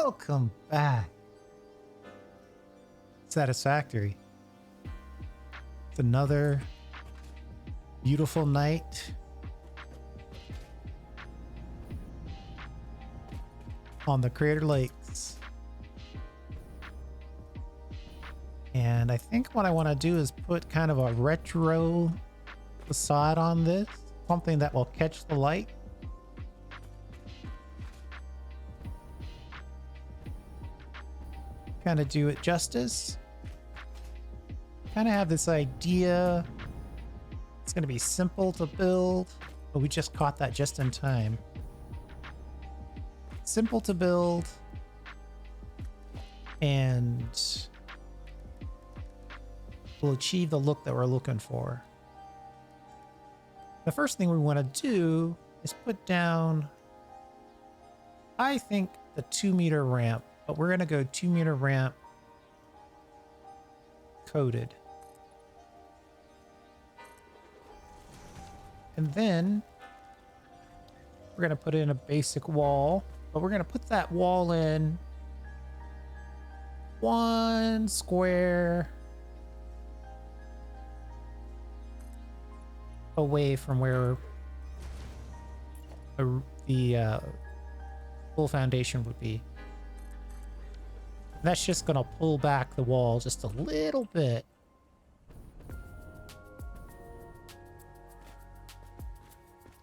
Welcome back. Satisfactory. It's another beautiful night on the Crater Lakes. And I think what I want to do is put kind of a retro facade on this, something that will catch the light. Kind of do it justice. Kind of have this idea. It's going to be simple to build, but we just caught that just in time. Simple to build, and we'll achieve the look that we're looking for. The first thing we want to do is put down, I think, the 2-meter ramp, but we're going to go 2-meter ramp coated. And then we're going to put in a basic wall, but we're going to put that wall in 1 square away from where the full foundation would be. And that's just going to pull back the wall just a little bit.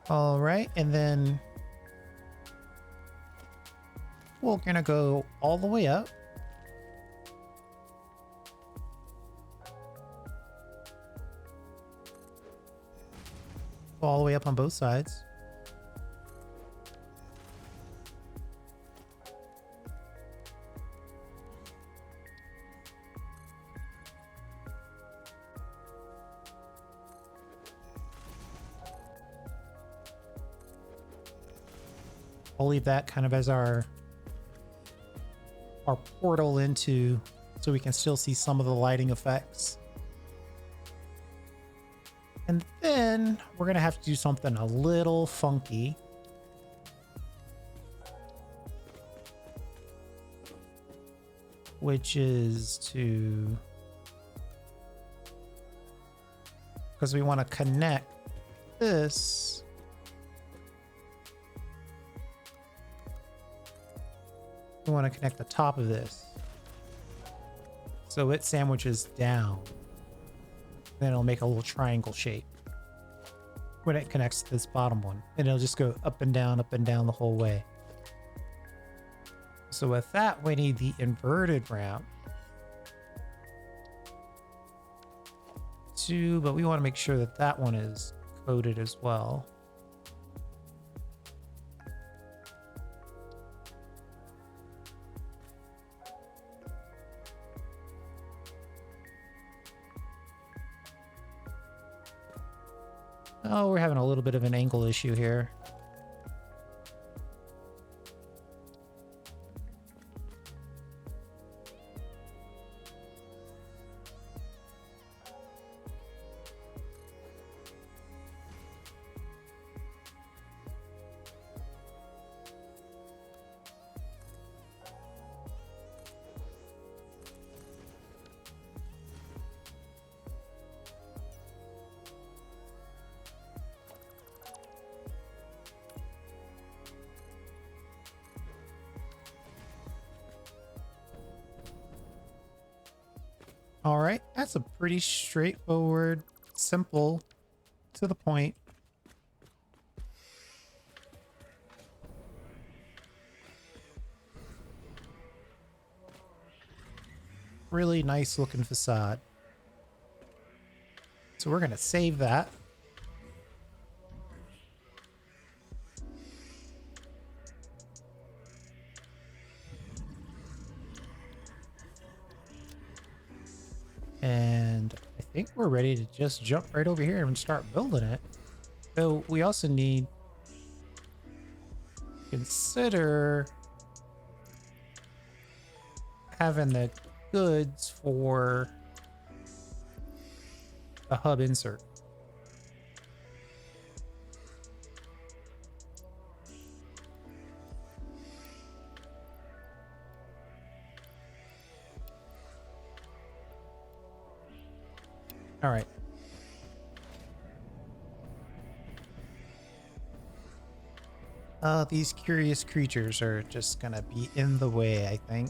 All right, and then we're going to go all the way up. All the way up on both sides. I'll leave that kind of as our portal into, so we can still see some of the lighting effects. And then we're going to have to do something a little funky. Which is to, because we want to connect this we want to connect the top of this so it sandwiches down. Then it'll make a little triangle shape when it connects to this bottom one, and it'll just go up and down the whole way. So with that, we need the inverted ramp too, but we want to make sure that that one is coated as well. Oh, we're having a little bit of an angle issue here. All right, that's a pretty straightforward, simple, to the point. Really nice looking facade. So we're going to save that. And I think we're ready to just jump right over here and start building it. So we also need to consider having the goods for the hub insert. All right. These curious creatures are just gonna be in the way, I think.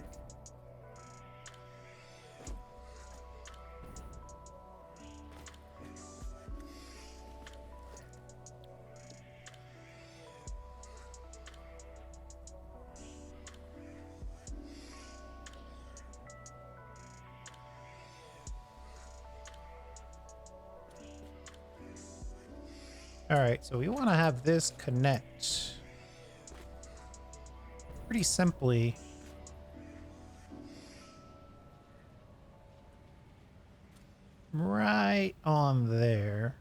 All right, so we want to have this connect pretty simply. Right on there.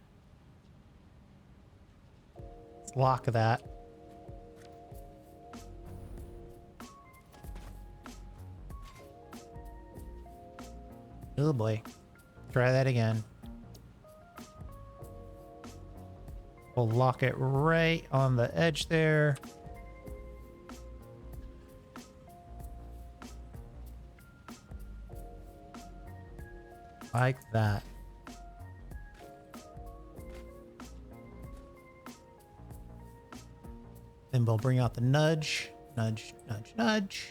Let's lock that. Oh boy. Try that again. We'll lock it right on the edge there. Like that. Then we'll bring out the nudge. Nudge, nudge, nudge.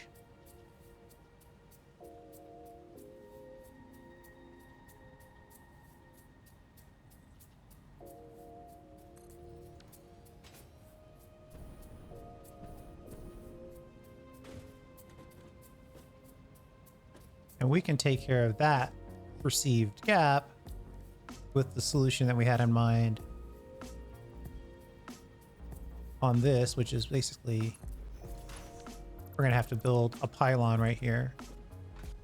And we can take care of that perceived gap with the solution that we had in mind on this, which is basically we're going to have to build a pylon right here,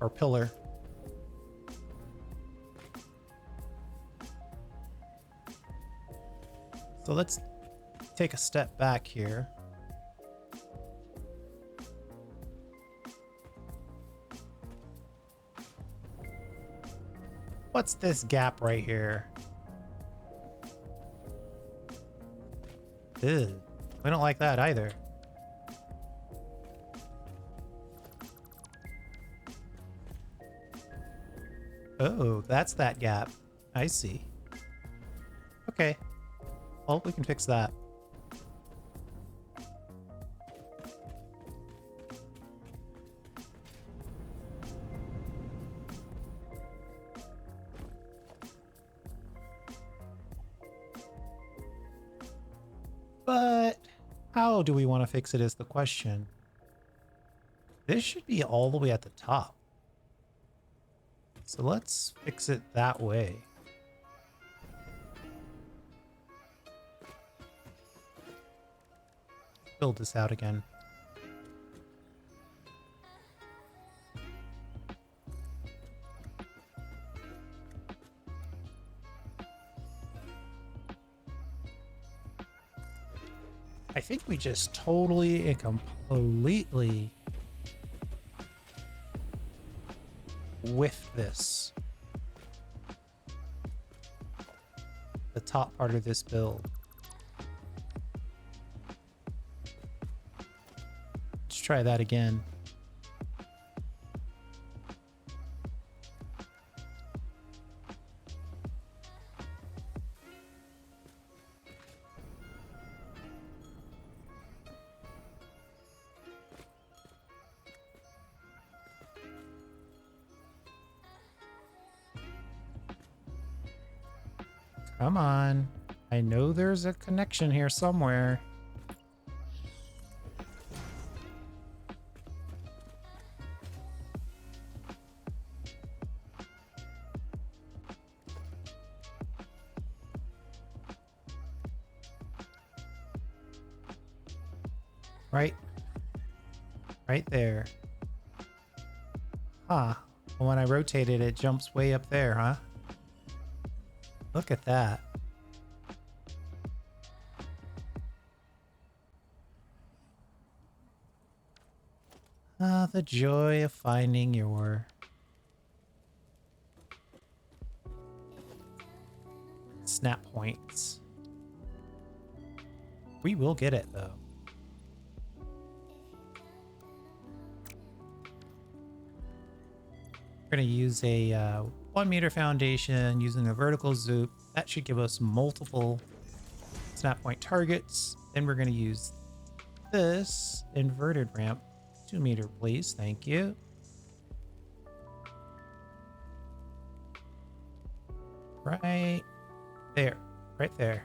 or pillar. So let's take a step back here. What's this gap right here? Ew, we don't like that either. Oh, that's that gap. I see. Okay. Well, we can fix that. But how do we want to fix it is the question. This should be all the way at the top. So let's fix it that way. Build this out again. I think we just totally and completely whiffed this. The top part of this build. Let's try that again. Come on. I know there's a connection here somewhere. Right there. Huh. When I rotate it, it jumps way up there, huh? Look at that. Ah, the joy of finding your snap points. We will get it, though. We're going to use a 1 meter foundation using a vertical zoop. That should give us multiple snap point targets. Then we're going to use this inverted ramp. 2 meter, please. Thank you. Right there. Right there.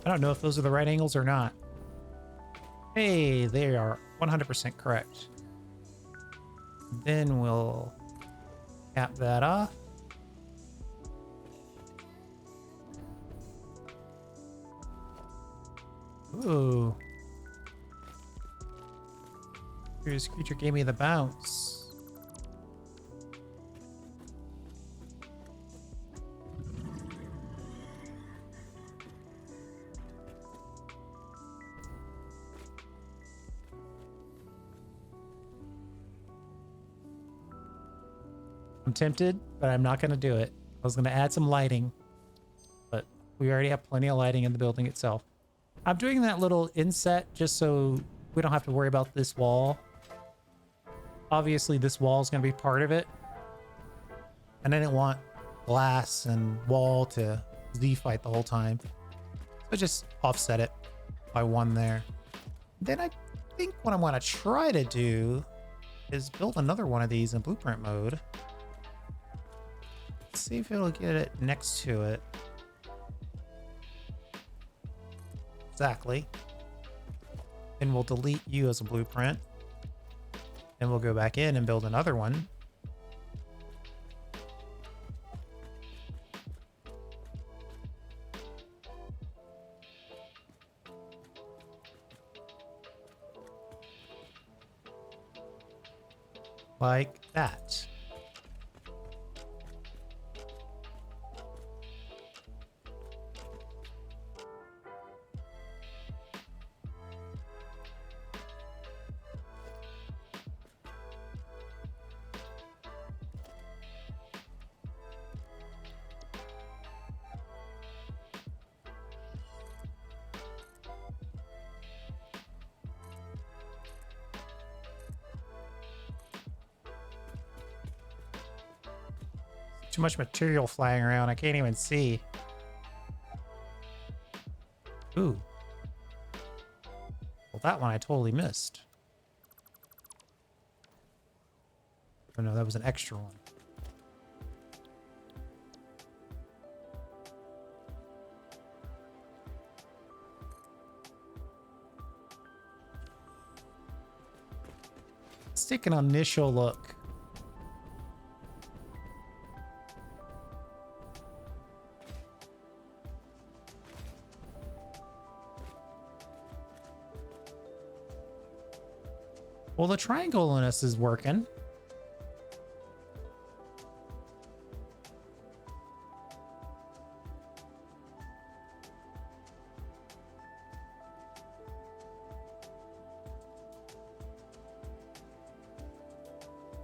I don't know if those are the right angles or not. Hey, they are 100% correct. Then we'll cap that off. Ooh. This creature gave me the bounce. I'm tempted, but I'm not going to do it. I was going to add some lighting, but we already have plenty of lighting in the building itself. I'm doing that little inset just so we don't have to worry about this wall. Obviously, this wall is going to be part of it. And I didn't want glass and wall to Z-fight the whole time. So just offset it by 1 there. Then I think what I'm going to try to do is build another one of these in blueprint mode. See if it'll get it next to it. Exactly. Then we'll delete you as a blueprint. Then we'll go back in and build another one. Like that. Too much material flying around. I can't even see. Ooh. Well, that one I totally missed. Oh no, that was an extra one. Let's take an initial look. Well, the triangle in us is working.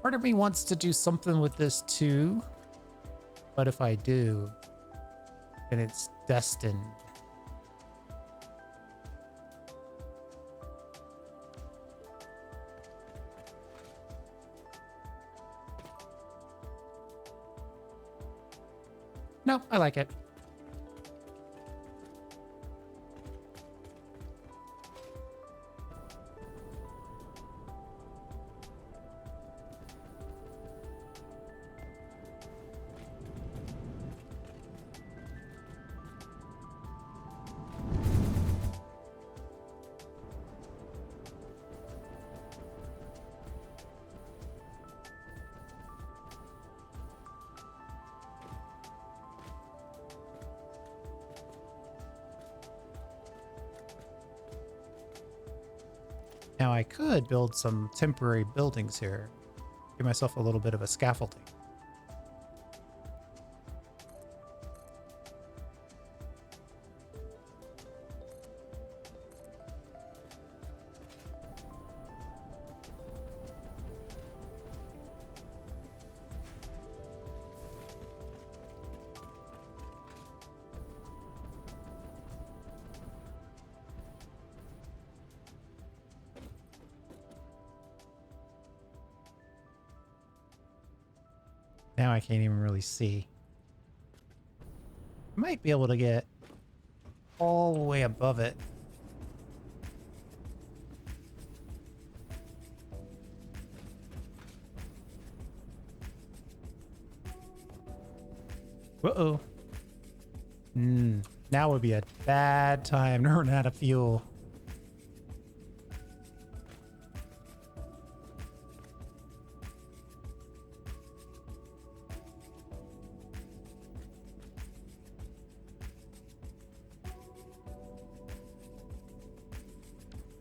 Part of me wants to do something with this too, but if I do, then it's destined. No, I like it. Now I could build some temporary buildings here. Give myself a little bit of a scaffolding. Now I can't even really see. I might be able to get all the way above it. Uh-oh. Now would be a bad time to run out of fuel.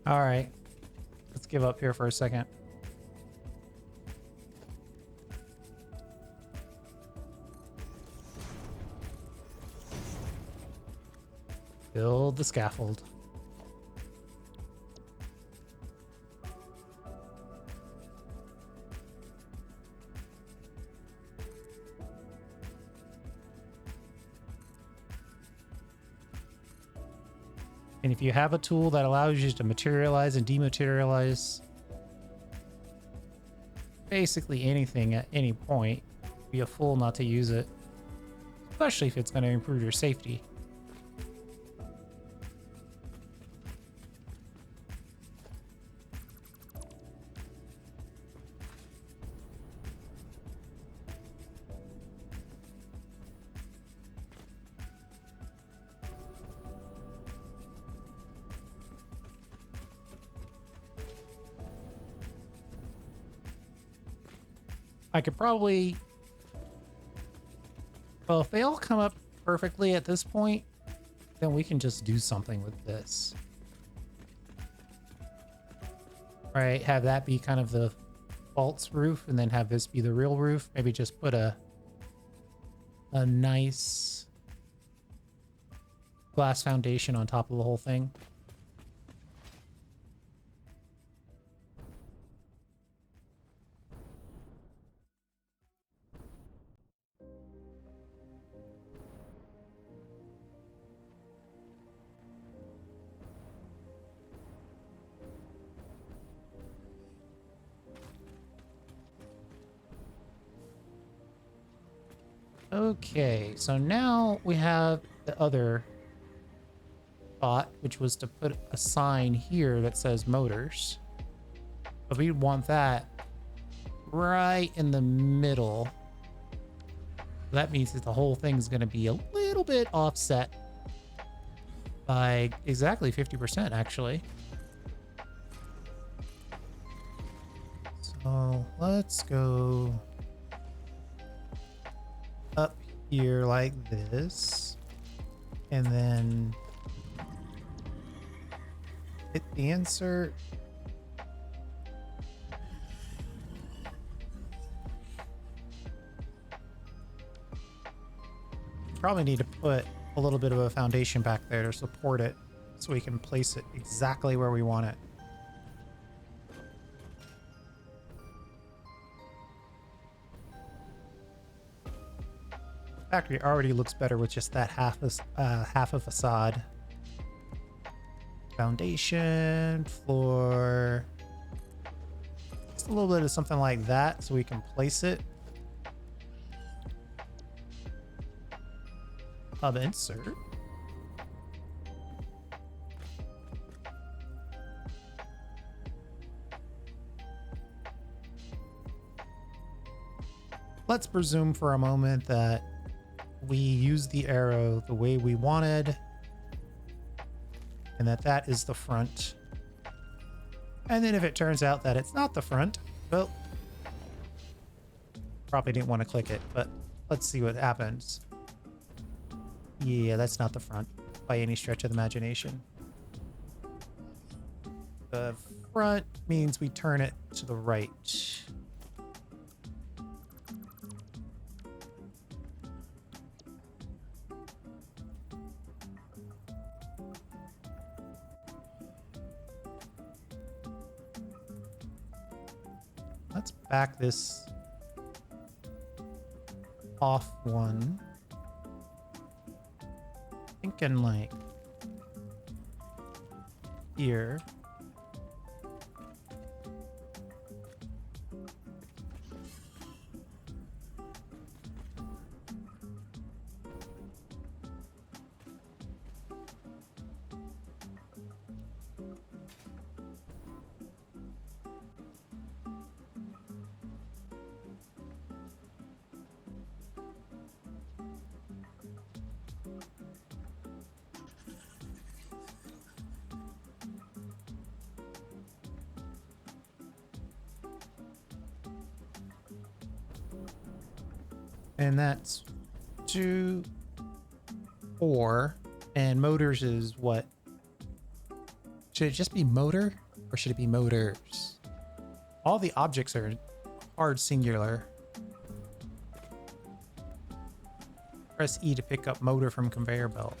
All right, let's give up here for a second. Build the scaffold. And if you have a tool that allows you to materialize and dematerialize basically anything at any point, be a fool not to use it, especially if it's going to improve your safety. I could probably... Well, if they all come up perfectly at this point, then we can just do something with this. Right, have that be kind of the false roof, and then have this be the real roof. Maybe just put a nice glass foundation on top of the whole thing. Okay, so now we have the other thought, which was to put a sign here that says motors. But we want that right in the middle. That means that the whole thing's going to be a little bit offset by exactly 50%, actually. So let's go up here like this, and then hit the insert. Probably need to put a little bit of a foundation back there to support it so we can place it exactly where we want it. Factory already looks better with just that half a facade. Foundation, floor, just a little bit of something like that so we can place it. Hub insert. Let's presume for a moment that we use the arrow the way we wanted, and that is the front. And then if it turns out that it's not the front, well, probably didn't want to click it, but let's see what happens. Yeah, that's not the front by any stretch of the imagination. The front means we turn it to the right. Let's back this off one. Thinking like here. And that's 2, 4. And motors is what? Should it just be motor? Or should it be motors? All the objects are hard singular. Press E to pick up motor from conveyor belt.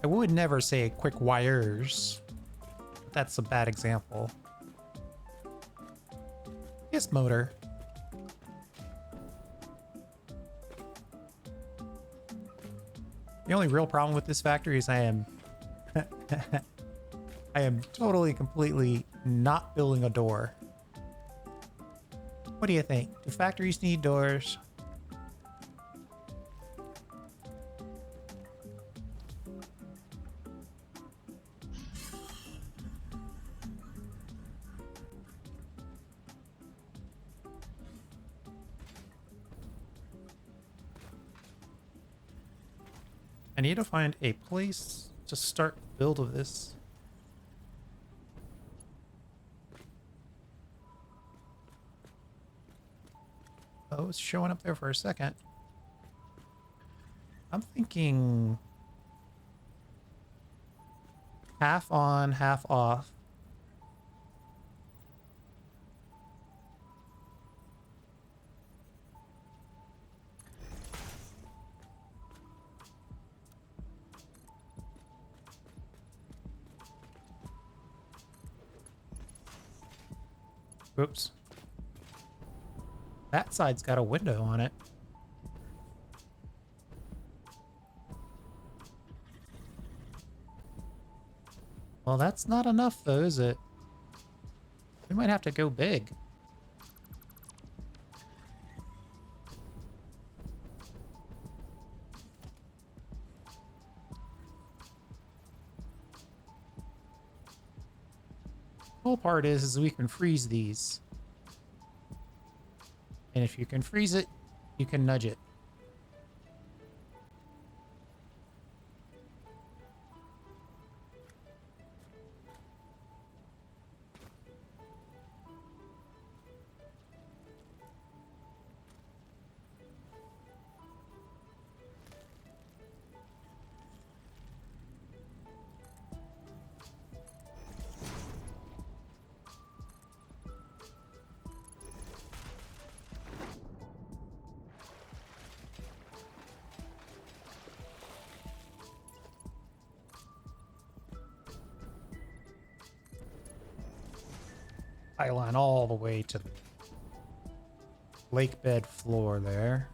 I would never say quick wires. But that's a bad example. Yes, motor. The only real problem with this factory is I am I am totally, completely not building a door. What do you think? Do factories need doors? I need to find a place to start the build of this. Oh, it's showing up there for a second. I'm thinking half on, half off. Oops. That side's got a window on it. Well, that's not enough though, is it? We might have to go big. The cool part is we can freeze these. And if you can freeze it, you can nudge it. Pylon all the way to the lake bed floor there.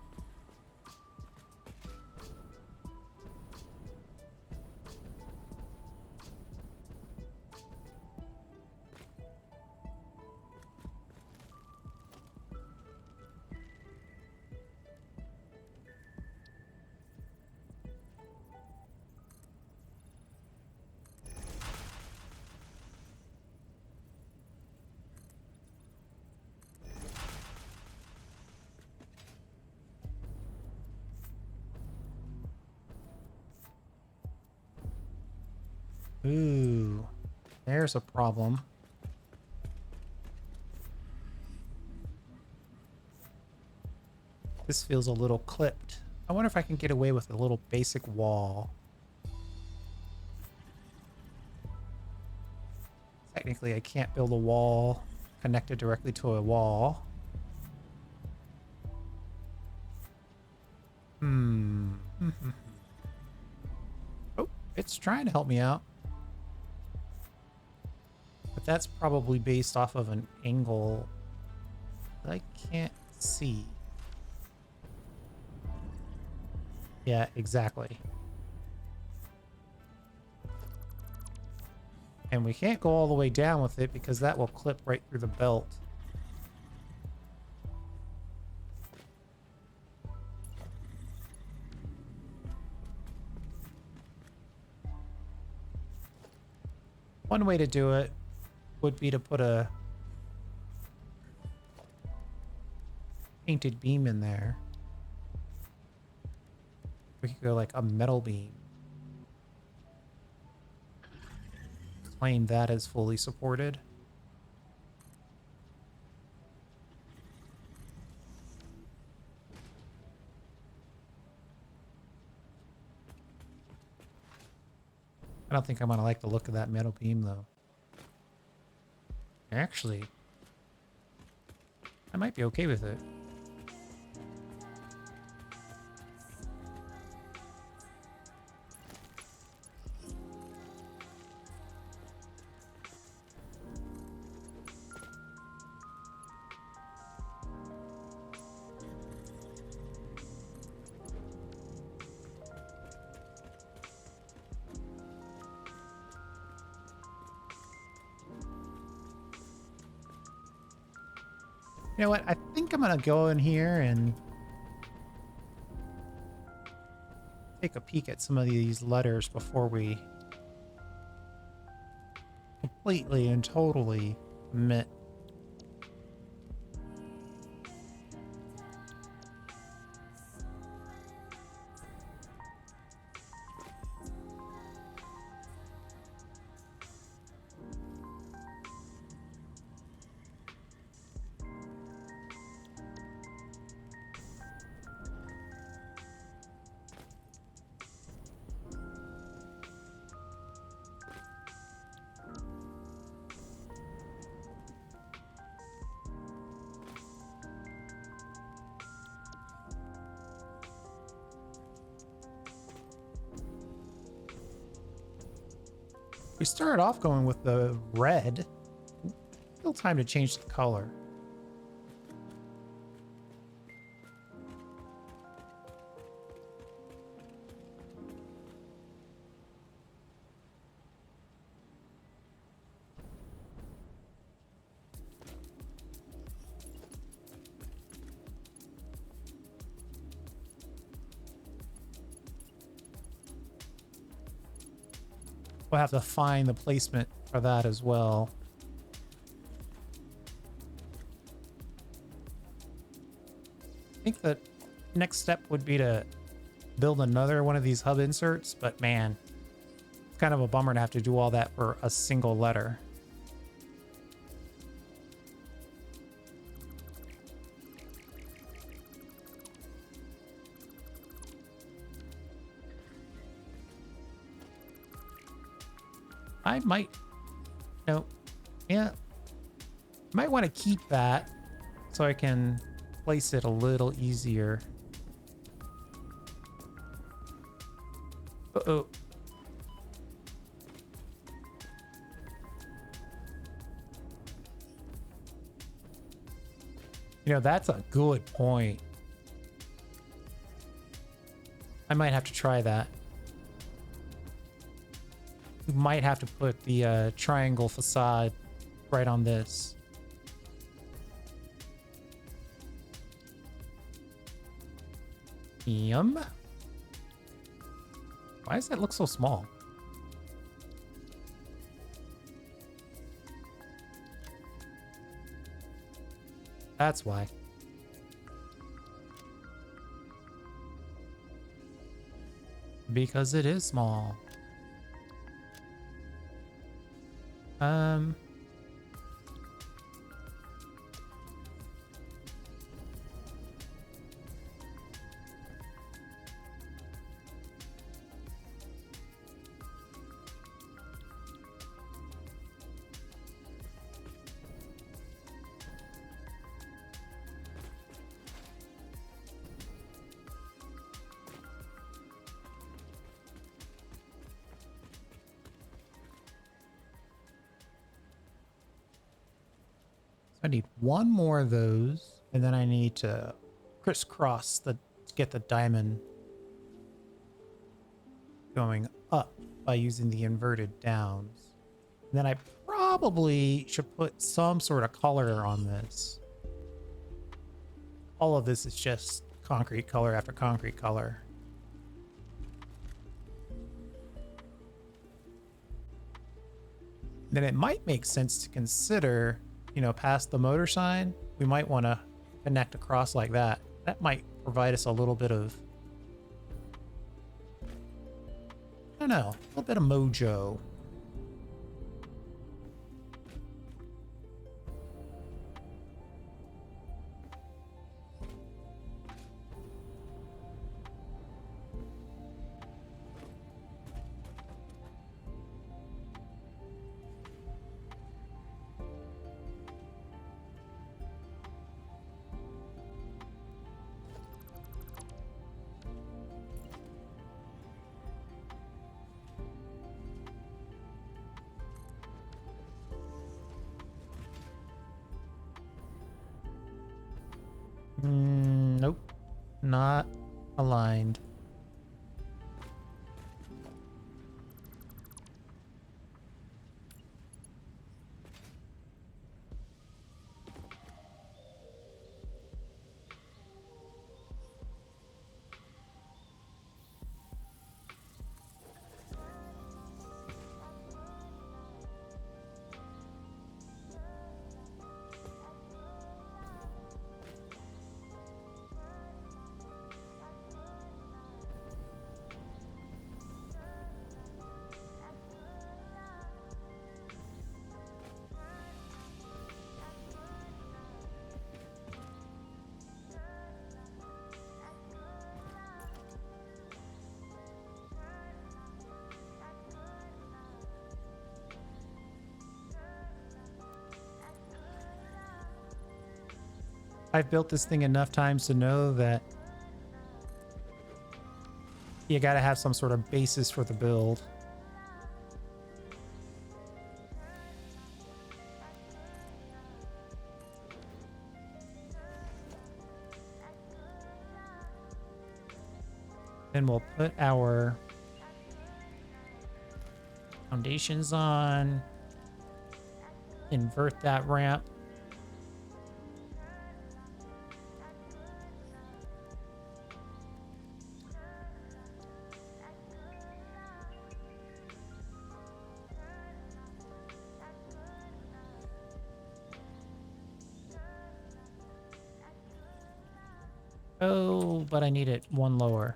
Ooh, there's a problem. This feels a little clipped. I wonder if I can get away with a little basic wall. Technically, I can't build a wall connected directly to a wall. Oh, it's trying to help me out. But that's probably based off of an angle that I can't see. Yeah, exactly. And we can't go all the way down with it because that will clip right through the belt. One way to do it would be to put a painted beam in there. We could go like a metal beam. Claim that as fully supported. I don't think I'm gonna like the look of that metal beam though. Actually, I might be okay with it. You know what? I think I'm gonna go in here and take a peek at some of these letters before we completely and totally commit. We started off going with the red. Still time to change the color. We'll have to find the placement for that as well. I think the next step would be to build another one of these hub inserts, but man, it's kind of a bummer to have to do all that for a single letter. I might, no, yeah, might want to keep that so I can place it a little easier. Uh-oh. You know, that's a good point. I might have to try that. We might have to put the triangle facade right on this. Why does that look so small? That's why. Because it is small. I need one more of those, and then I need to crisscross to get the diamond going up by using the inverted downs. And then I probably should put some sort of color on this. All of this is just concrete color after concrete color. Then it might make sense to consider, you know, past the motor sign, we might want to connect across like that. That might provide us a little bit of, I don't know, a little bit of mojo. not aligned. I've built this thing enough times to know that you gotta have some sort of basis for the build. Then we'll put our foundations on, invert that ramp. Oh, but I need it one lower.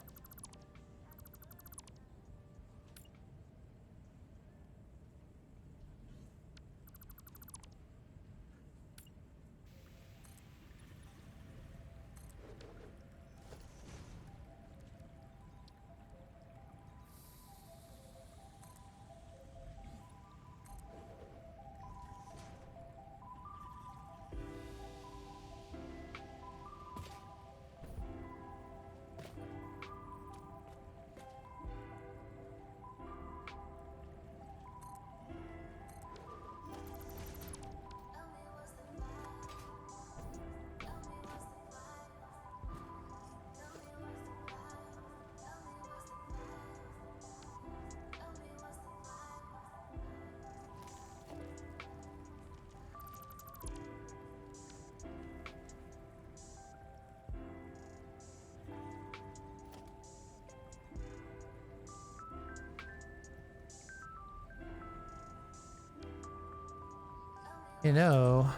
You know,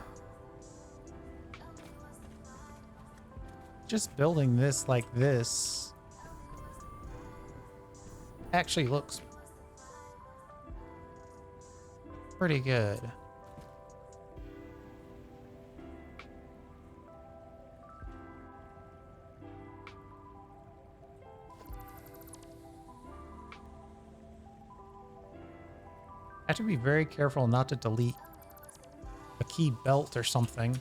just building this like this actually looks pretty good. I have to be very careful not to delete a key belt or something.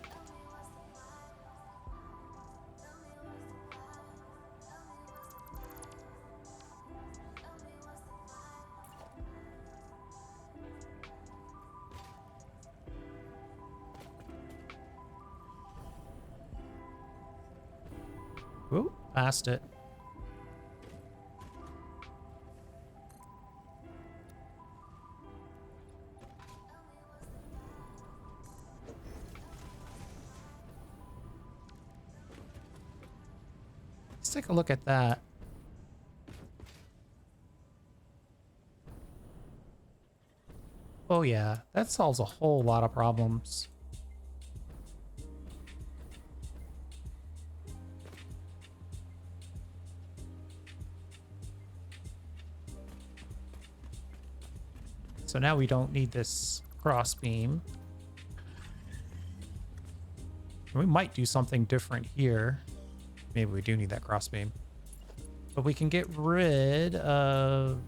Ooh, passed it. Let's take a look at that. Oh yeah, that solves a whole lot of problems. So now we don't need this cross beam. We might do something different here. Maybe we do need that cross beam. But we can get rid of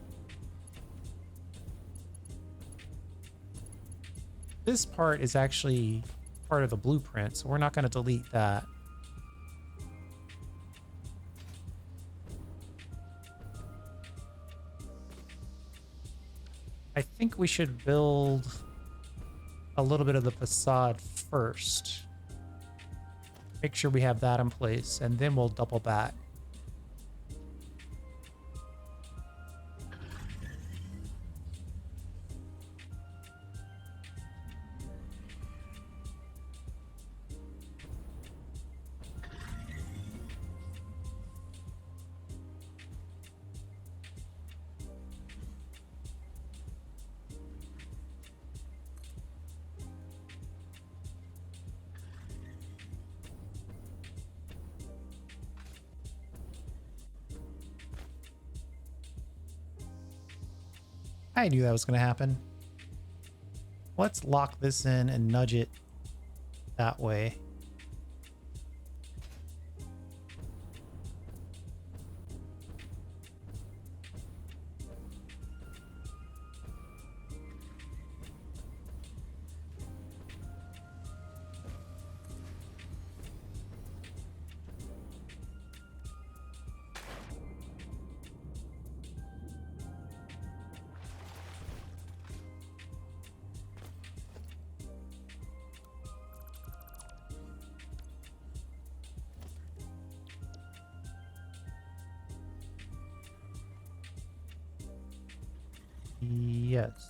this part. Is actually part of the blueprint, so we're not going to delete that. I think we should build a little bit of the facade first. Make sure we have that in place, and then we'll double back. I knew that was going to happen. Let's lock this in and nudge it that way. Yes.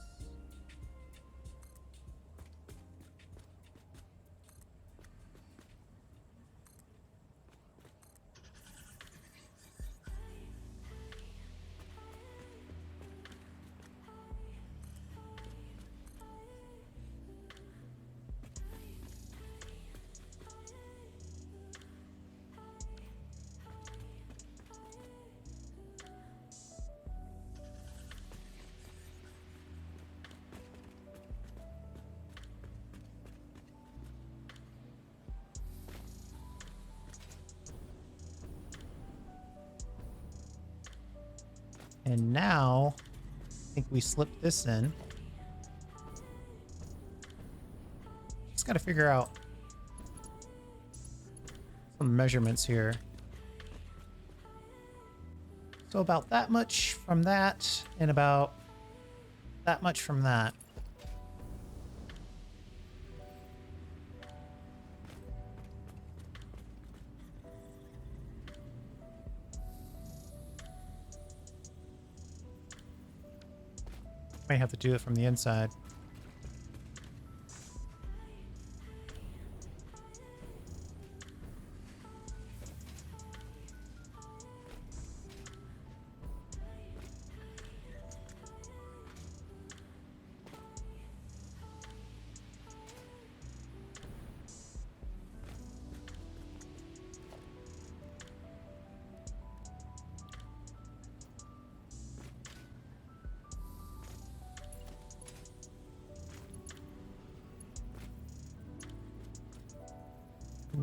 And now, I think we slip this in. Just got to figure out some measurements here. So about that much from that, and about that much from that. May have to do it from the inside.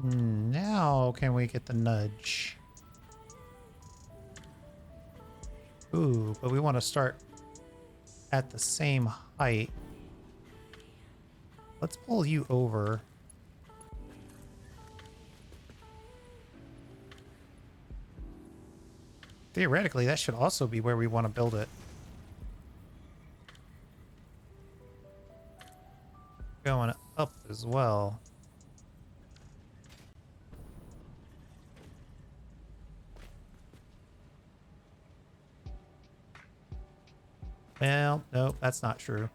Now can we get the nudge? Ooh, but we want to start at the same height. Let's pull you over. Theoretically, that should also be where we want to build it. Going up as well. Well, nope, that's not true.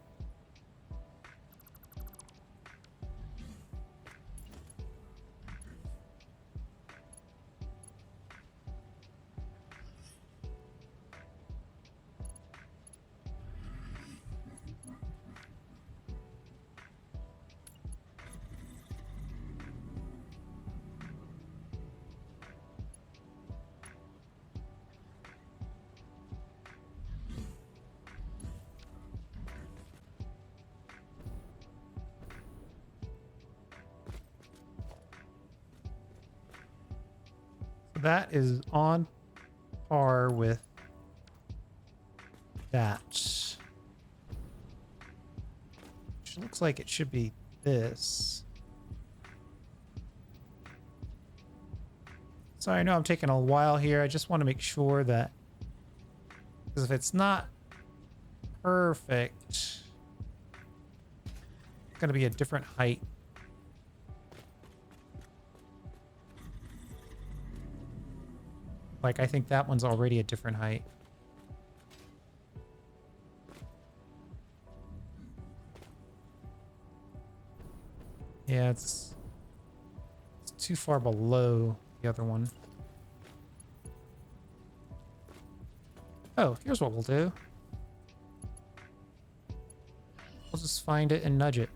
That is on par with that. Which looks like it should be this. Sorry, I know I'm taking a while here. I just want to make sure that, because if it's not perfect, it's going to be a different height. Like, I think that one's already a different height. Yeah, it's too far below the other one. Oh, here's what we'll do. We'll just find it and nudge it.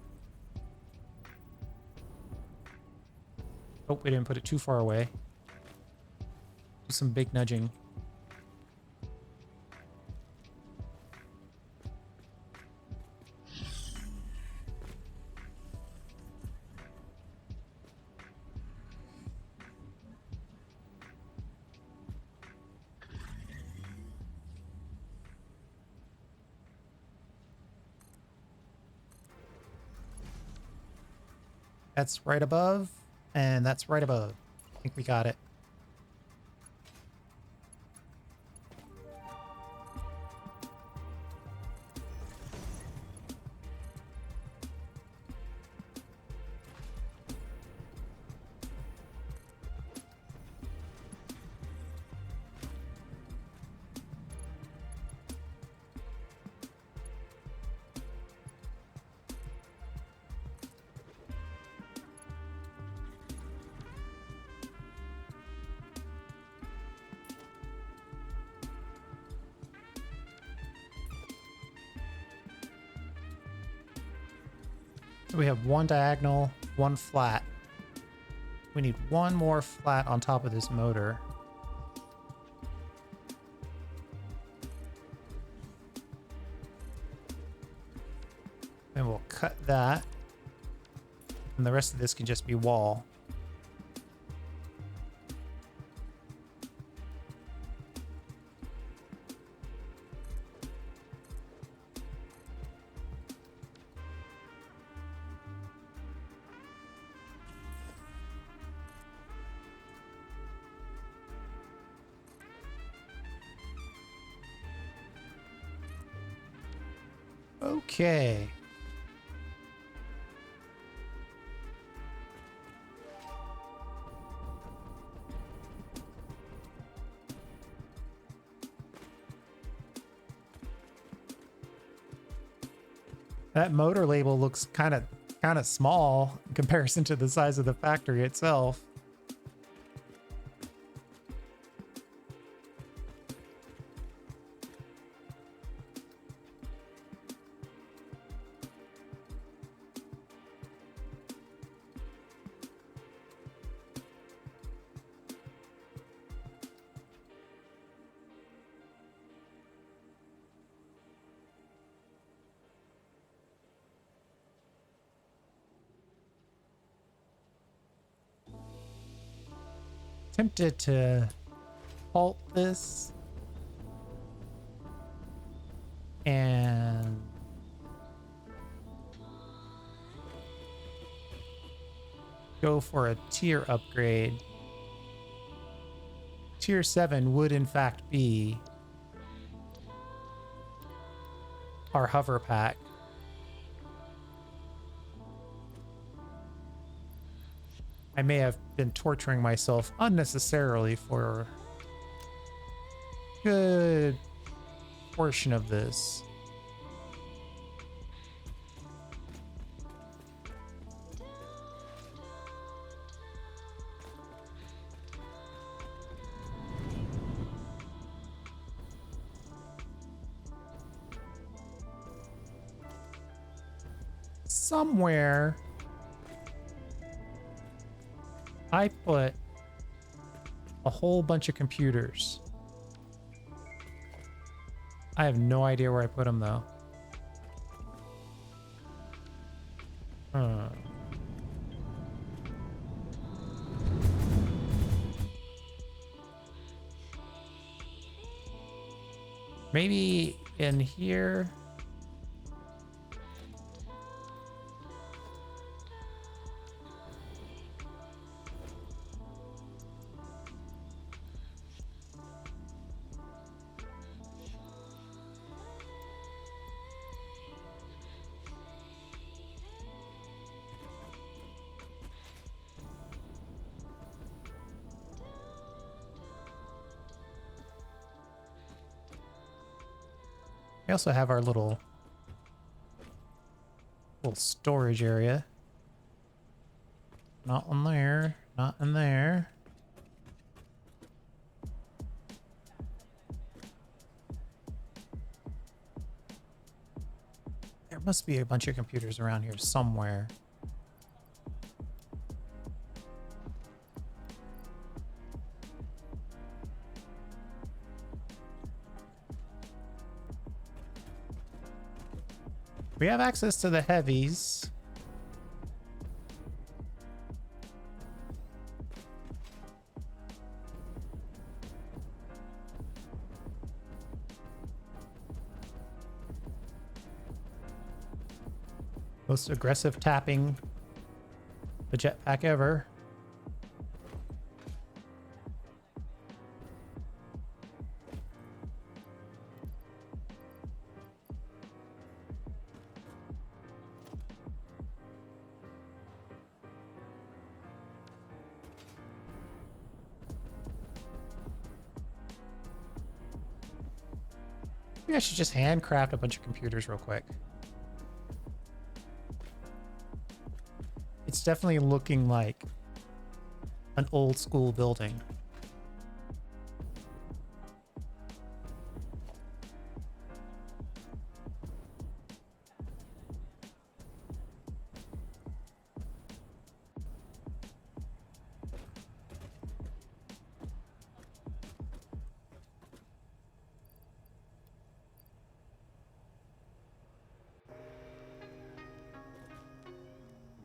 Oh, we didn't put it too far away. Do some big nudging. That's right above, and that's right above. I think we got it. So we have one diagonal, one flat. We need one more flat on top of this motor. And we'll cut that. And the rest of this can just be wall. Okay. That motor label looks kind of small in comparison to the size of the factory itself. Tempted to halt this and go for a tier upgrade. Tier 7 would in fact be our hover pack. I may have been torturing myself unnecessarily for a good portion of this. Somewhere I put a whole bunch of computers. I have no idea where I put them though. Maybe in here. We also have our little storage area. Not in there, not in there. There must be a bunch of computers around here somewhere. We have access to the heavies. Most aggressive tapping the jetpack ever. Maybe I should just handcraft a bunch of computers real quick. It's definitely looking like an old school building.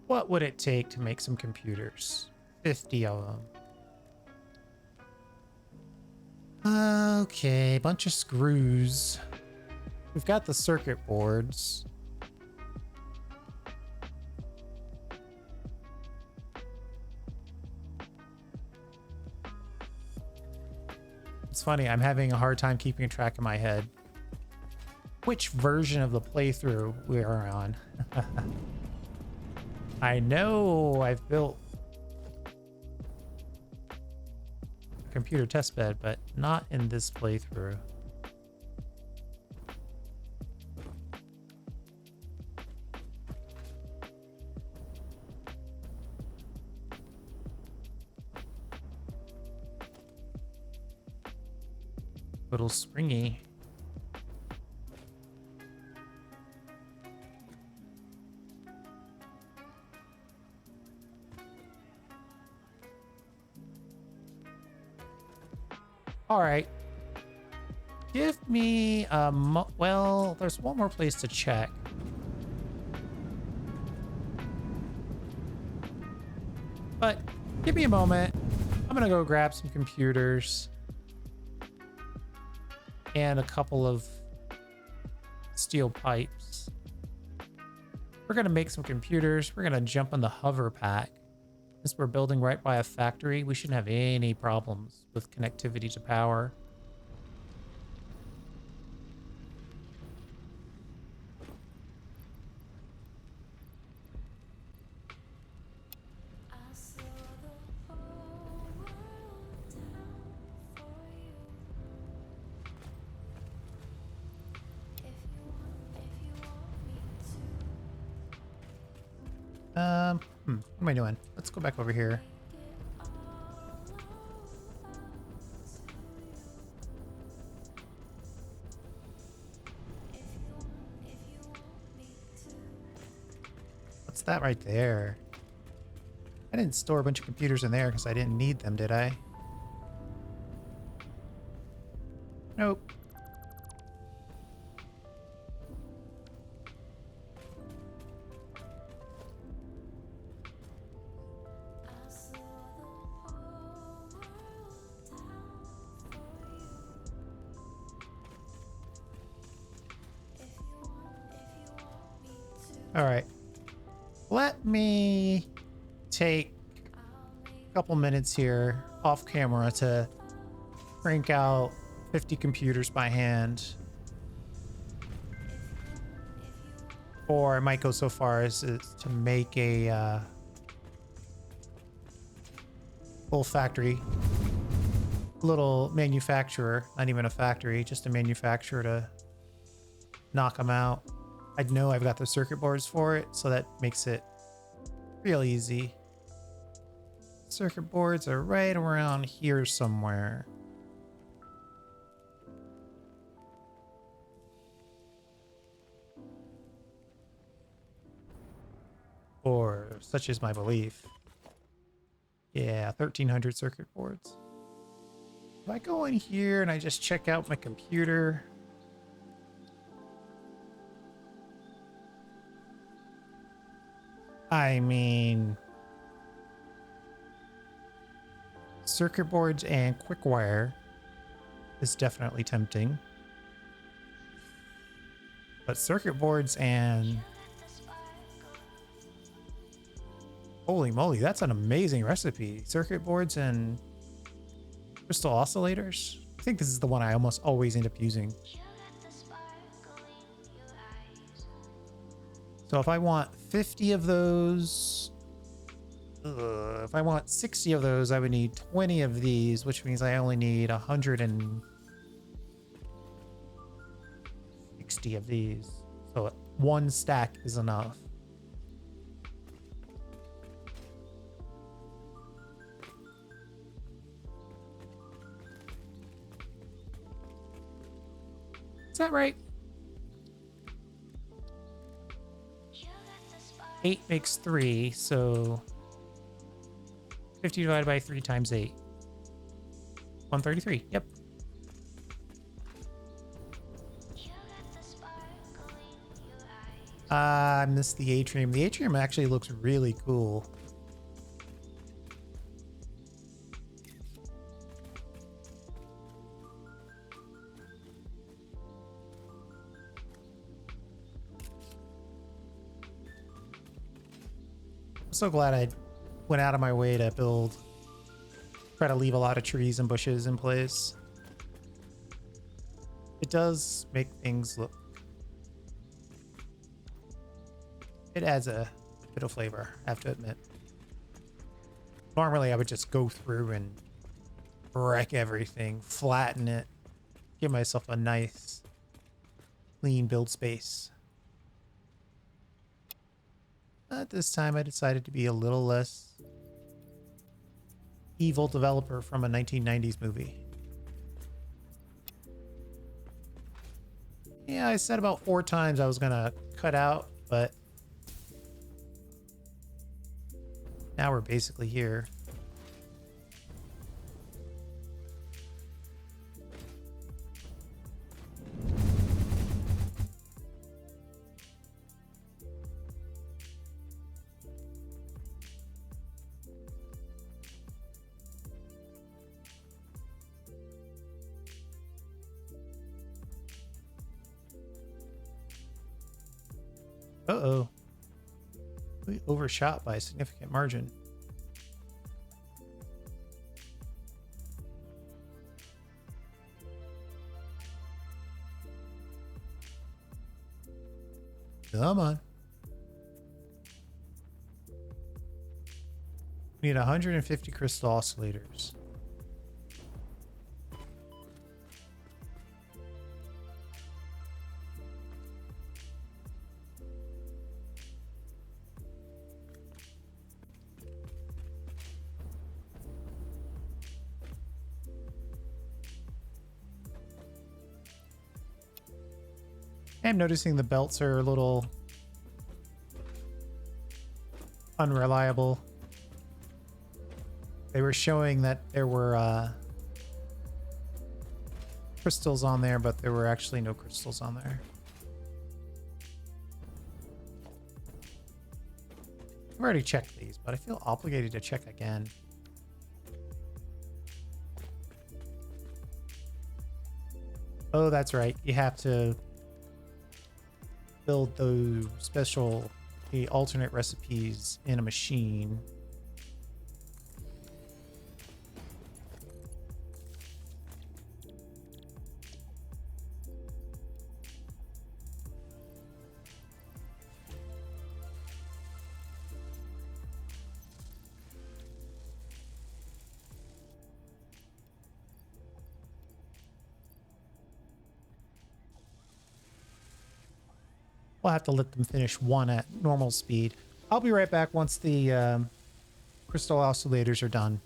What would it take to make some computers? 50 of them. Okay, bunch of screws. We've got the circuit boards. It's funny, I'm having a hard time keeping track in my head which version of the playthrough we are on. I know I've built a computer test bed, but not in this playthrough. Little springy. All right. Give me well, there's one more place to check. But give me a moment. I'm gonna go grab some computers and a couple of steel pipes. We're gonna make some computers. We're gonna jump on the hover pack. Since we're building right by a factory, we shouldn't have any problems with connectivity to power. What am I doing? Let's go back over here. What's that right there? I didn't store a bunch of computers in there because I didn't need them, did I? Nope. All right. Let me take a couple minutes here off camera to crank out 50 computers by hand. Or I might go so far as to make a full factory. Little manufacturer, not even a factory, just a manufacturer to knock them out. I know I've got the circuit boards for it, so that makes it real easy. Circuit boards are right around here somewhere. Or such is my belief. Yeah, 1300 circuit boards. If I go in here and I just check out my computer, I mean, circuit boards and quick wire is definitely tempting. But circuit boards and Holy moly, that's an amazing recipe. Circuit boards and crystal oscillators. I think this is the one I almost always end up using. So if I want 50 of those, if I want 60 of those, I would need 20 of these, which means I only need 160 of these. So one stack is enough. Is that right? 8 makes 3, so 50 divided by 3 times 8. 133, yep. I missed the atrium. The atrium actually looks really cool. I'm so glad I went out of my way to try to leave a lot of trees and bushes in place. It does make things look, it adds a bit of flavor, I have to admit. Normally I would just go through and wreck everything, flatten it, give myself a nice clean build space. But this time I decided to be a little less evil developer from a 1990s movie. Yeah, I said about 4 times I was gonna cut out, but now we're basically here. Uh-oh. We overshot by a significant margin. Come on. We need 150 crystal oscillators. I'm noticing the belts are a little unreliable. They were showing that there were crystals on there, but there were actually no crystals on there. I've already checked these, but I feel obligated to check again. Oh, that's right. You have to build those special alternate recipes in a machine. We'll have to let them finish one at normal speed. I'll be right back once the crystal oscillators are done.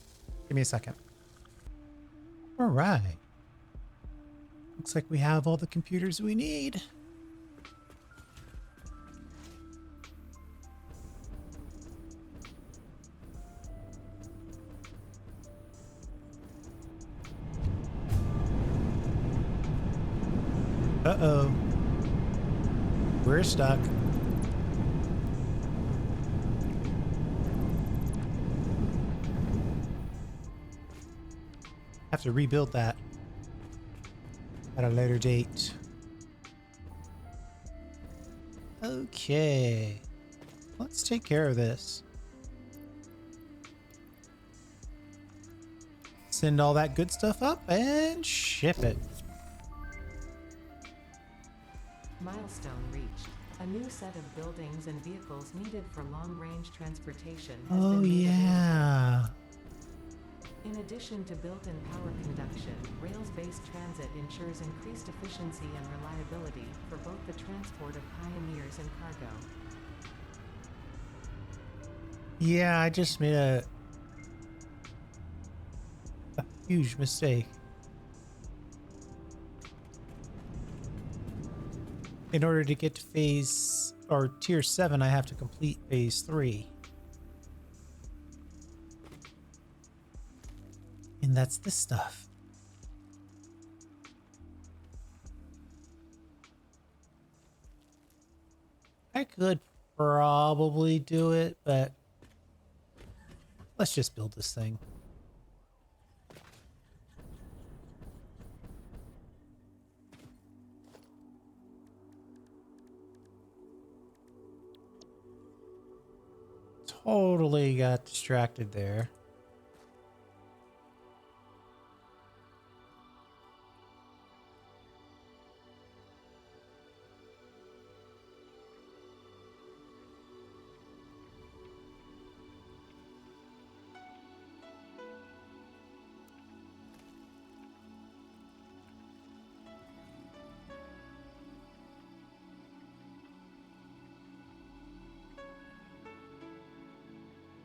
Give me a second. All right. Looks like we have all the computers we need. Uh-oh. We're stuck. Have to rebuild that at a later date. Okay. Let's take care of this. send all that good stuff up and ship it. Milestone reached. A new set of buildings and vehicles needed for long-range transportation has Oh, been made available. yeah. In addition to built-in power conduction, rails-based transit ensures increased efficiency and reliability for both the transport of pioneers and cargo. Yeah, I just made a huge mistake. In order to get to phase or tier 7, I have to complete phase 3. And that's this stuff. I could probably do it, but let's just build this thing. Totally got distracted there.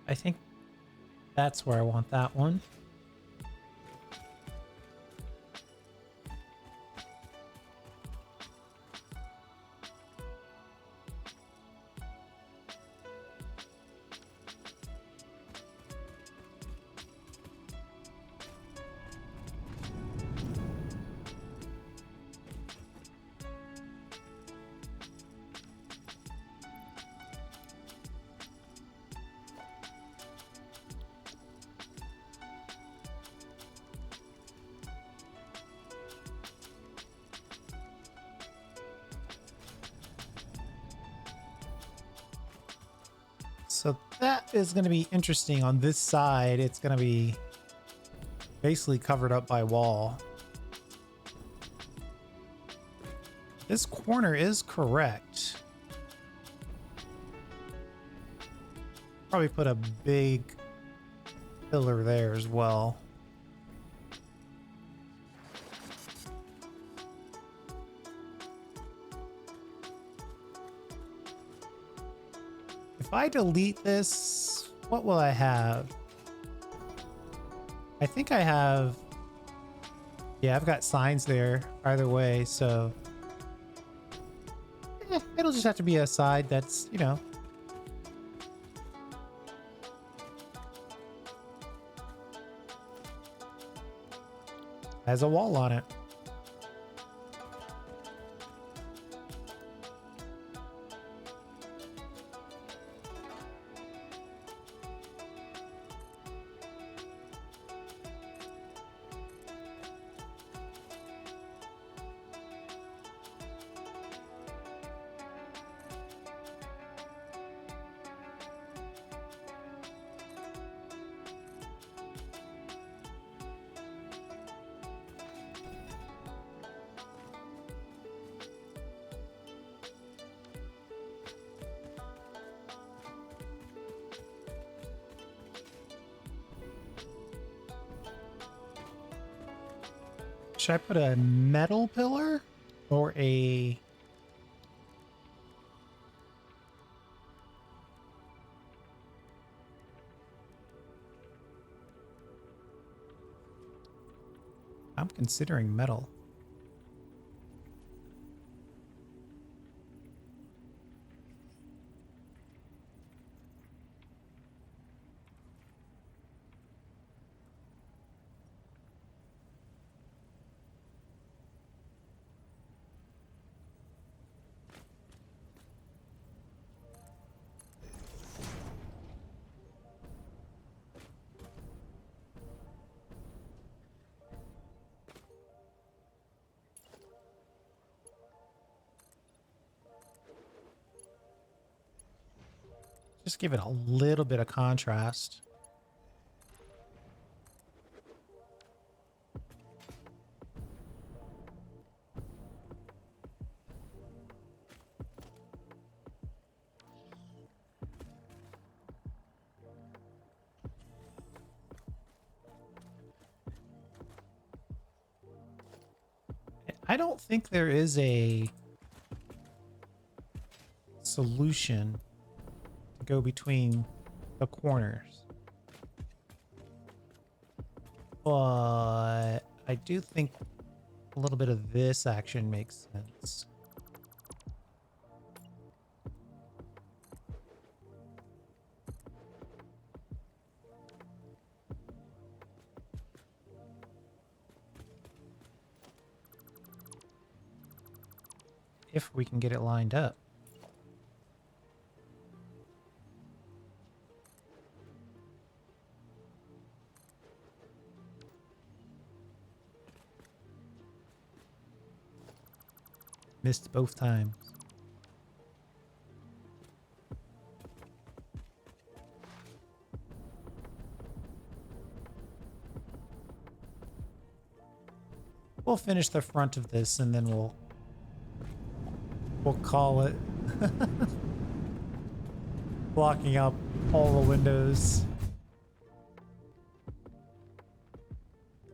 I think that's where I want that one. So that is going to be interesting. On this side, it's going to be basically covered up by wall. This corner is correct. Probably put a big pillar there as well. If I delete this, what will I have? I think I have... Yeah, I've got signs there either way, so... it'll just have to be a side that's, you know... has a wall on it. Should I put a metal pillar or a... I'm considering metal. Just give it a little bit of contrast. I don't think there is a solution to go between the corners. But I do think a little bit of this action makes sense. If we can get it lined up. Missed both times. We'll finish the front of this and then we'll call it. Blocking up all the windows.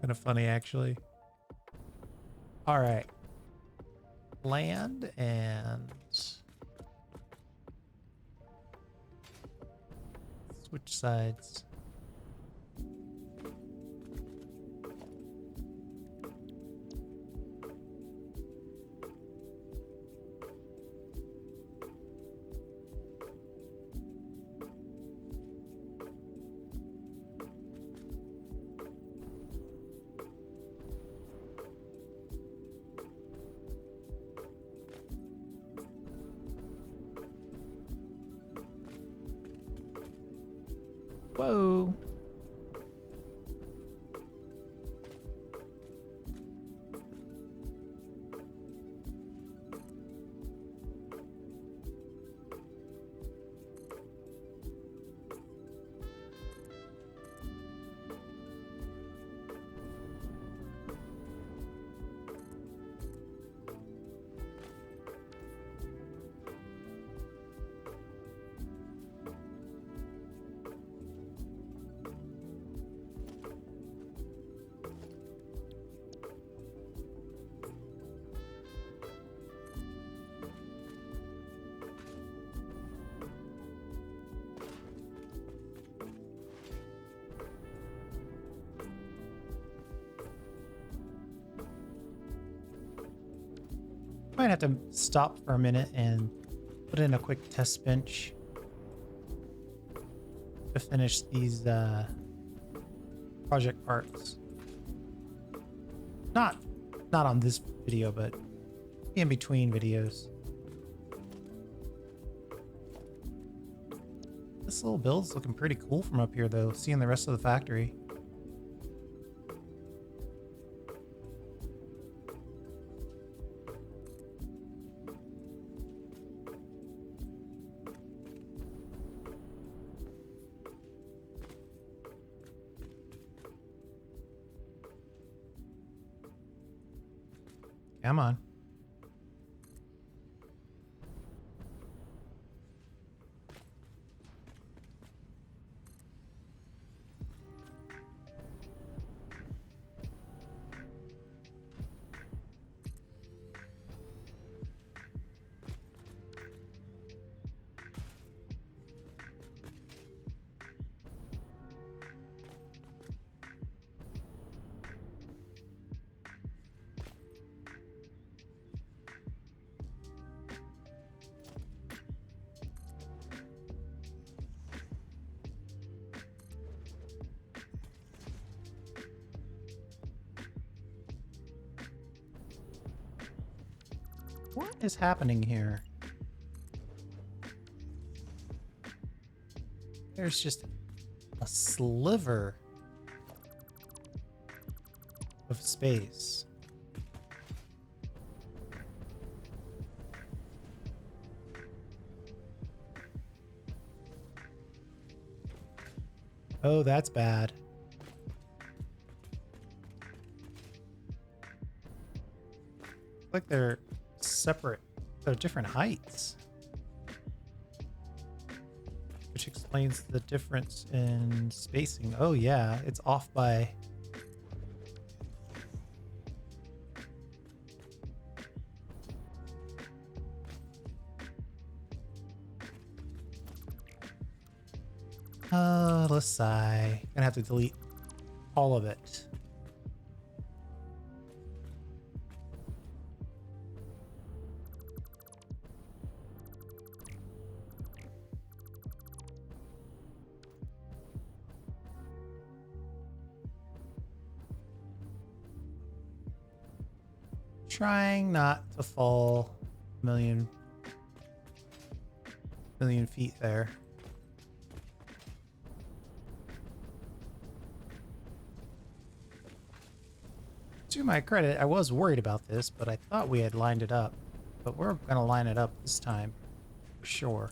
Kind of funny, actually. All right. Land and switch sides. Whoa. Might have to stop for a minute and put in a quick test bench to finish these project parts. Not on this video, but in between videos. This little build's looking pretty cool from up here, though, seeing the rest of the factory. Come on. What is happening here? There's just a sliver of space. Oh, that's bad. Like they're separate. They're different heights. Which explains the difference in spacing. Oh yeah, it's off by Let's sigh. Gonna have to delete all of it. Trying not to fall a million feet there. To my credit, I was worried about this, but I thought we had lined it up. But we're gonna line it up this time, for sure.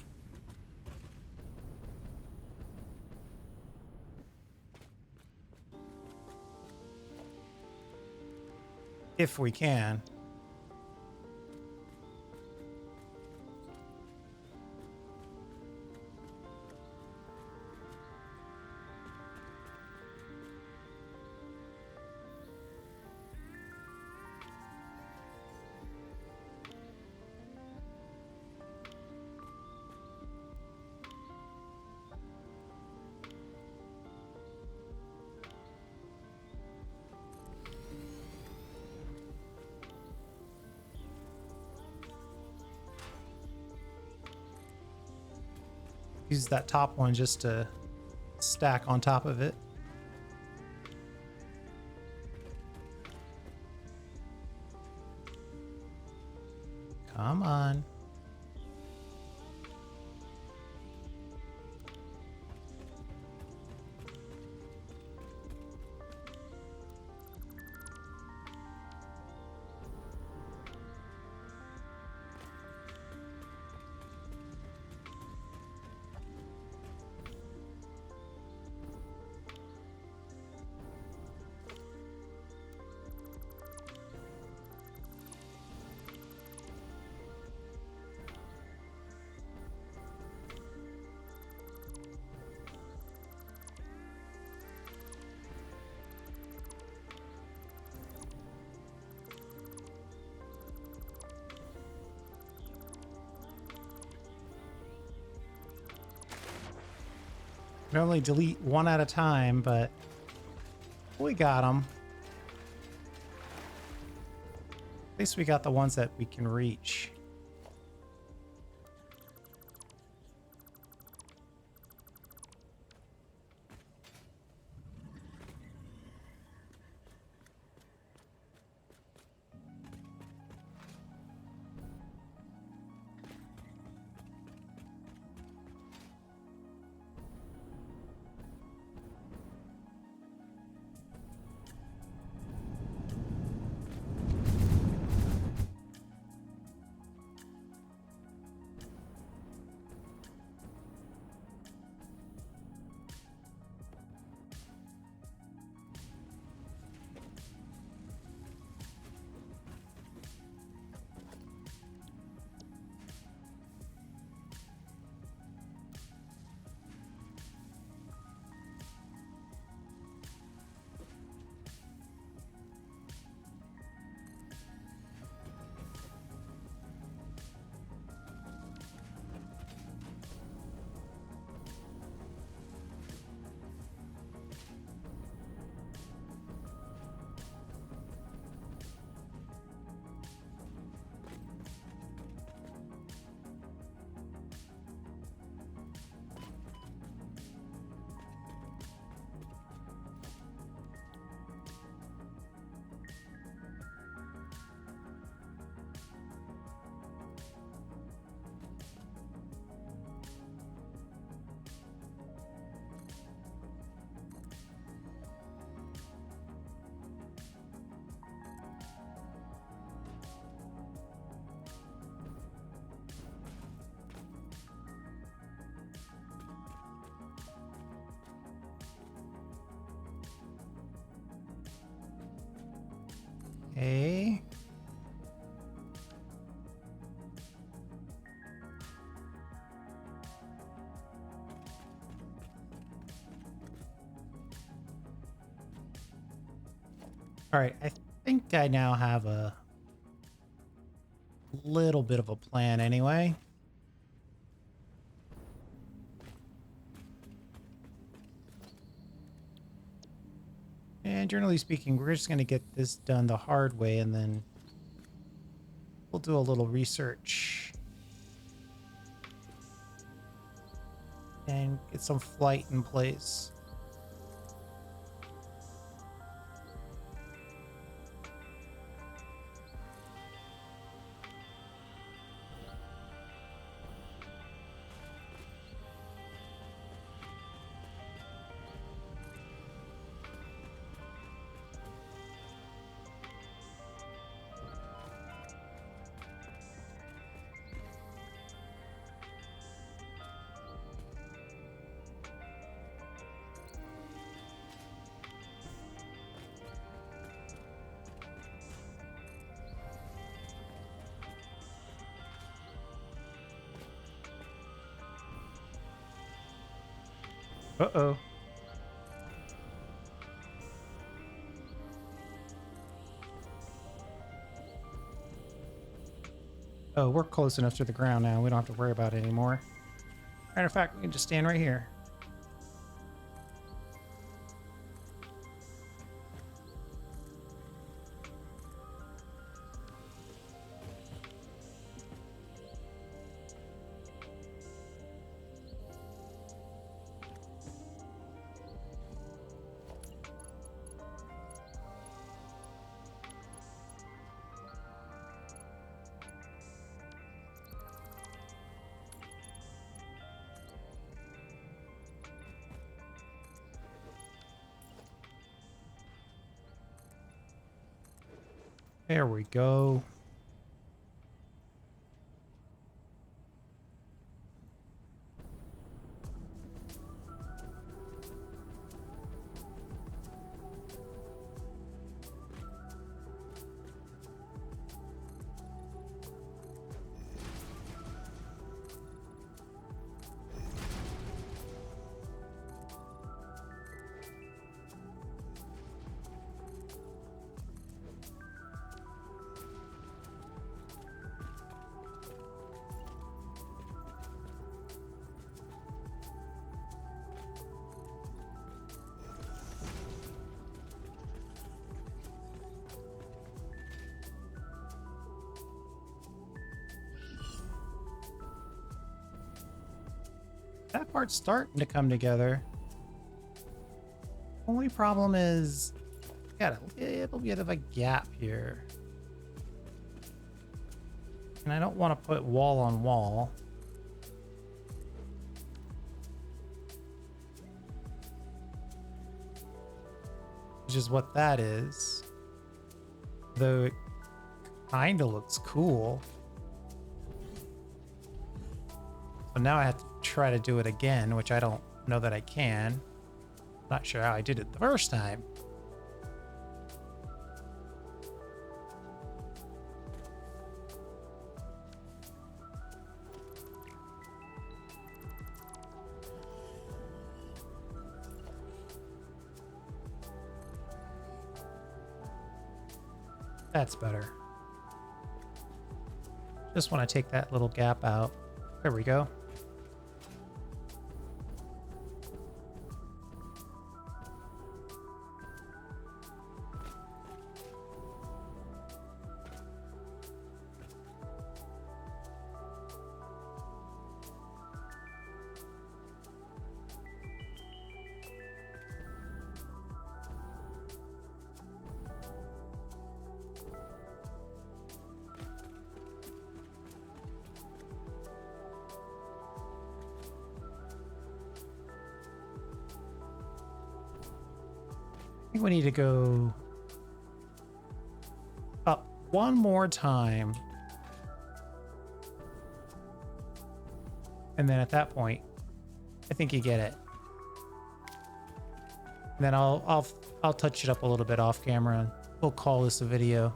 If we can. Use that top one just to stack on top of it. Come on. Normally delete one at a time, but we got them. At least we got the ones that we can reach. Okay. All right, I think I now have a little bit of a plan anyway. And generally speaking, we're just going to get this done the hard way, and then we'll do a little research and get some flight in place. Uh-oh. Oh, we're close enough to the ground now. We don't have to worry about it anymore. Matter of fact, we can just stand right here. There we go. That part's starting to come together. Only problem is, got a little bit of a gap here. And I don't want to put wall on wall. Which is what that is. Though it kind of looks cool. So now I have to try to do it again, which I don't know that I can. Not sure how I did it the first time. That's better. Just want to take that little gap out. There we go. I think we need to go up one more time. And then at that point, I think you get it. And then I'll touch it up a little bit off camera and we'll call this a video.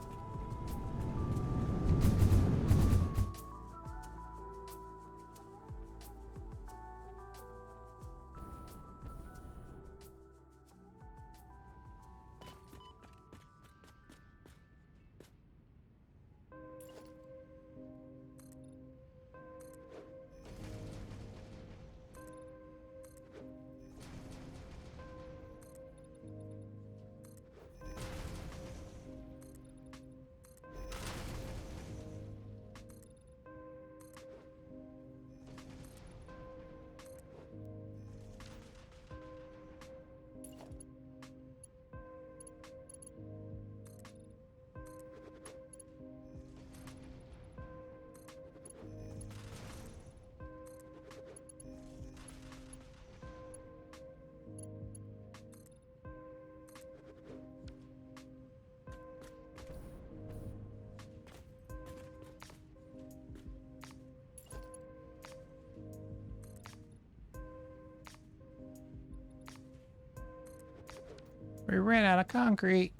We ran out of concrete.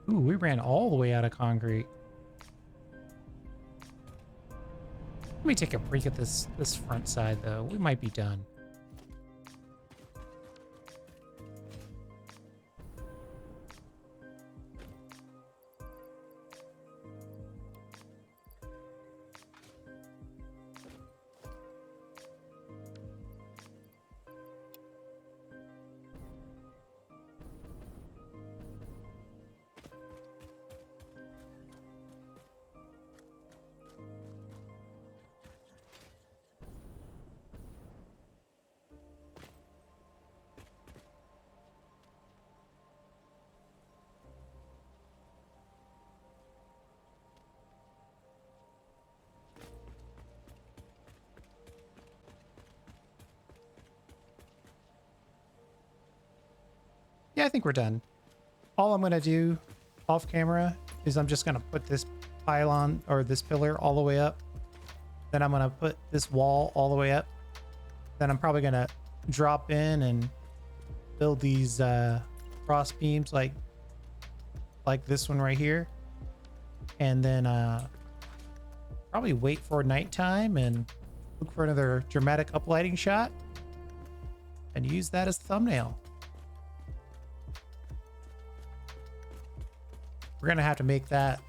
Ooh, we ran all the way out of concrete. Let me take a break at this front side, though. We might be done. Yeah, I think we're done. All I'm going to do off camera is I'm just going to put this pylon or this pillar all the way up. Then I'm going to put this wall all the way up. Then I'm probably going to drop in and build these cross beams like this one right here. And then probably wait for nighttime and look for another dramatic uplighting shot and use that as the thumbnail. We're gonna have to make that.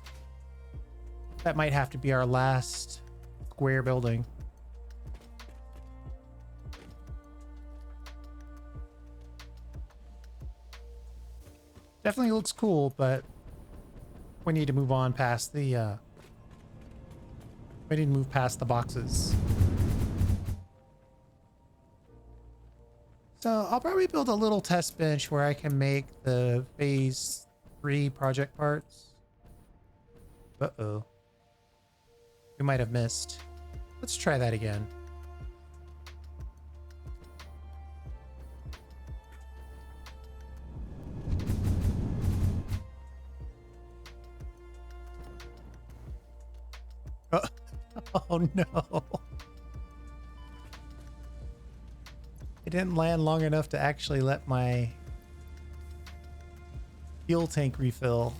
That might have to be our last square building. Definitely looks cool, but we need to move on past the we need to move past the boxes. So I'll probably build a little test bench where I can make the phase 3 project parts. Uh-oh. We might have missed. Let's try that again. Oh no. It didn't land long enough to actually let my fuel tank refill.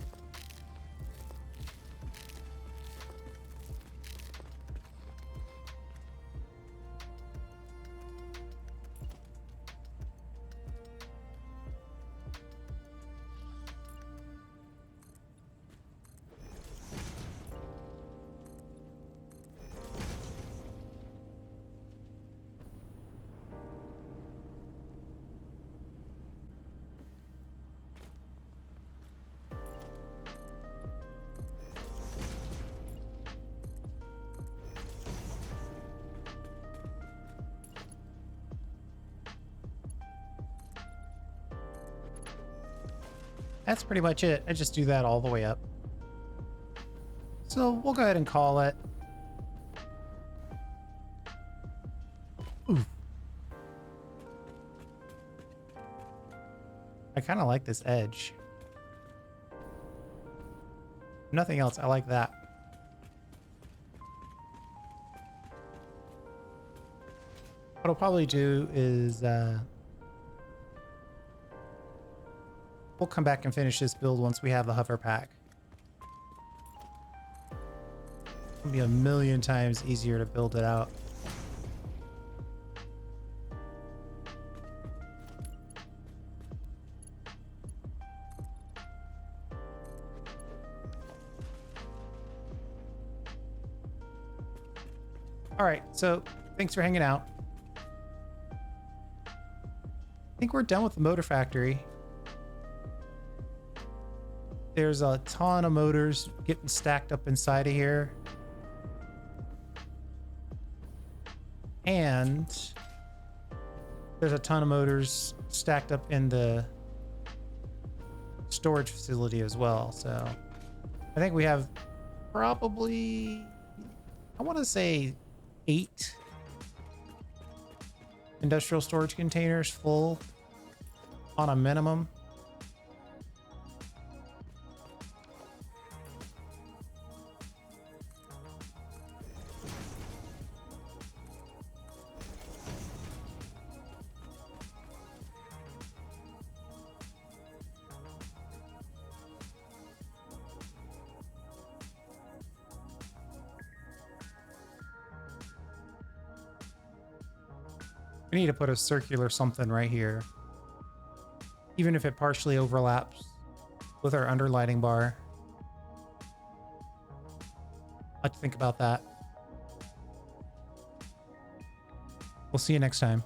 That's pretty much it. I just do that all the way up. So we'll go ahead and call it. Ooh. I kind of like this edge. Nothing else. I like that. What I'll probably do is we'll come back and finish this build once we have the hover pack. It'll be a million times easier to build it out. All right, so thanks for hanging out. I think we're done with the motor factory. There's a ton of motors getting stacked up inside of here. And there's a ton of motors stacked up in the storage facility as well. So I think we have probably, I want to say 8 industrial storage containers full on a minimum. We need to put a circular something right here, even if it partially overlaps with our underlighting bar. I'll have to think about that. We'll see you next time.